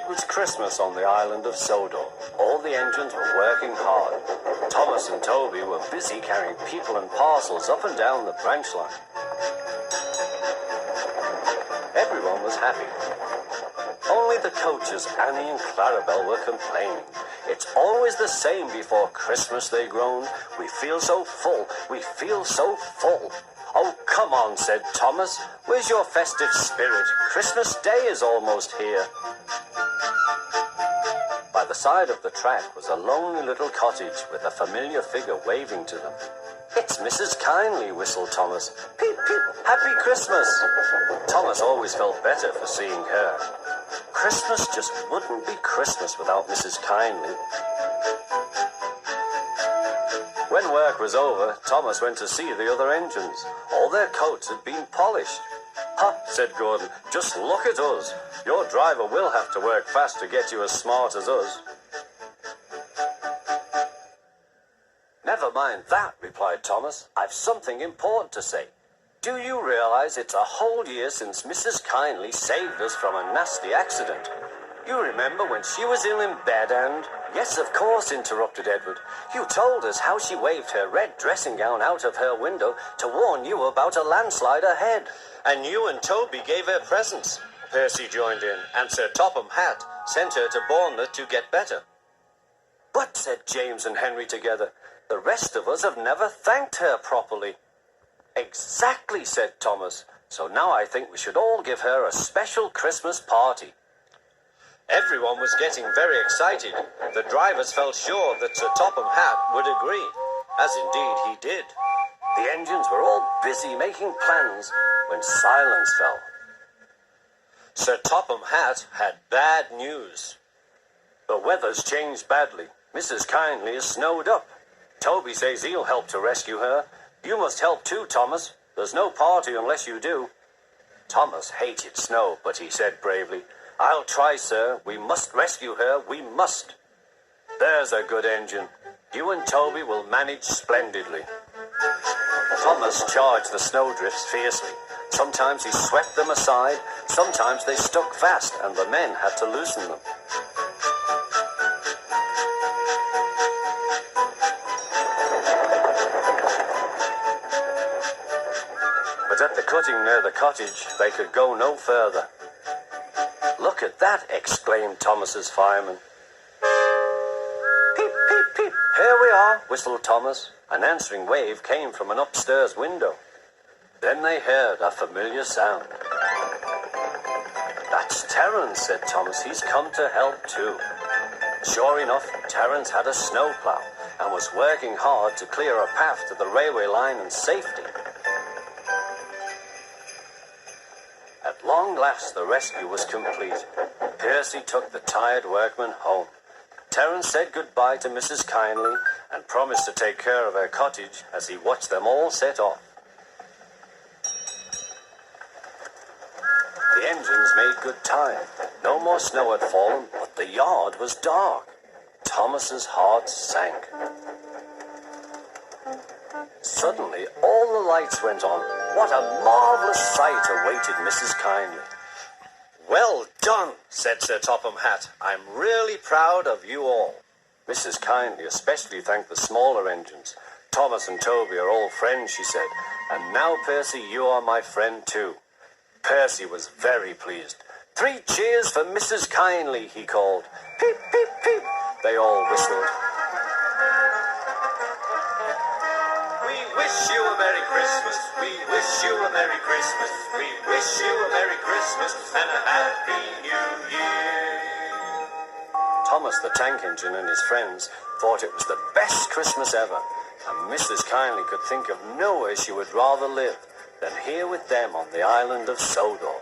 It was Christmas on the island of Sodor. All the engines were working hard. Thomas and Toby were busy carrying people and parcels up and down the branch line. Everyone was happy. Only the coaches, Annie and Clarabelle, were complaining. It's always the same before Christmas, they groaned. We feel so full, we feel so full. Oh, come on, said Thomas. Where's your festive spirit? Christmas Day is almost here. By the side of the track was a lonely little cottage with a familiar figure waving to them. It's Mrs. Kindly, whistled Thomas. Peep, peep, happy Christmas. Thomas always felt better for seeing her. Christmas just wouldn't be Christmas without Mrs. Kindly. When work was over, Thomas went to see the other engines. All their coats had been polished. Ha, said Gordon, just look at us. Your driver will have to work fast to get you as smart as us. Never mind that, replied Thomas. I've something important to say. Do you realize it's a whole year since Mrs. Kindly saved us from a nasty accident? You remember when she was ill in bed and... Yes, of course, interrupted Edward. You told us how she waved her red dressing gown out of her window to warn you about a landslide ahead. And you and Toby gave her presents, Percy joined in, and Sir Topham Hatt sent her to Bournemouth to get better. But, said James and Henry together, the rest of us have never thanked her properly. Exactly, said Thomas. So now I think we should all give her a special Christmas party. Everyone was getting very excited. The drivers felt sure that Sir Topham Hatt would agree, as indeed he did. The engines were all busy making plans when silence fell. Sir Topham Hatt had bad news. The weather's changed badly. Mrs. Kindly is snowed up. Toby says he'll help to rescue her. You must help too, Thomas. There's no party unless you do. Thomas hated snow, but he said bravely, I'll try, sir. We must rescue her. We must. There's a good engine. You and Toby will manage splendidly. Thomas charged the snowdrifts fiercely. Sometimes he swept them aside. Sometimes they stuck fast, and the men had to loosen them. But at the cutting near the cottage, they could go no further. Look at that, exclaimed Thomas's fireman. Peep, peep, peep, here we are, whistled Thomas. An answering wave came from an upstairs window. Then they heard a familiar sound. That's Terence, said Thomas. He's come to help too. Sure enough, Terence had a snowplow and was working hard to clear a path to the railway line and safety. At long last, the rescue was complete. Percy took the tired workmen home. Terence said goodbye to Mrs. Kindly and promised to take care of her cottage as he watched them all set off. The engines made good time. No more snow had fallen, but the yard was dark. Thomas's heart sank. Suddenly, all the lights went on. What a marvellous sight awaited Mrs. Kindly. Well done, said Sir Topham Hatt. I'm really proud of you all. Mrs. Kindly especially thanked the smaller engines. Thomas and Toby are all friends, she said. And now, Percy, you are my friend too. Percy was very pleased. 3 cheers for Mrs. Kindly, he called. Peep, peep, peep. They all whistled. We wish you a Merry Christmas. We wish you a Merry Christmas. We wish you a Merry Christmas and a Happy New Year. Thomas the tank engine and his friends thought it was the best Christmas ever, and Mrs. Kindly could think of nowhere she would rather live than here with them on the island of Sodor.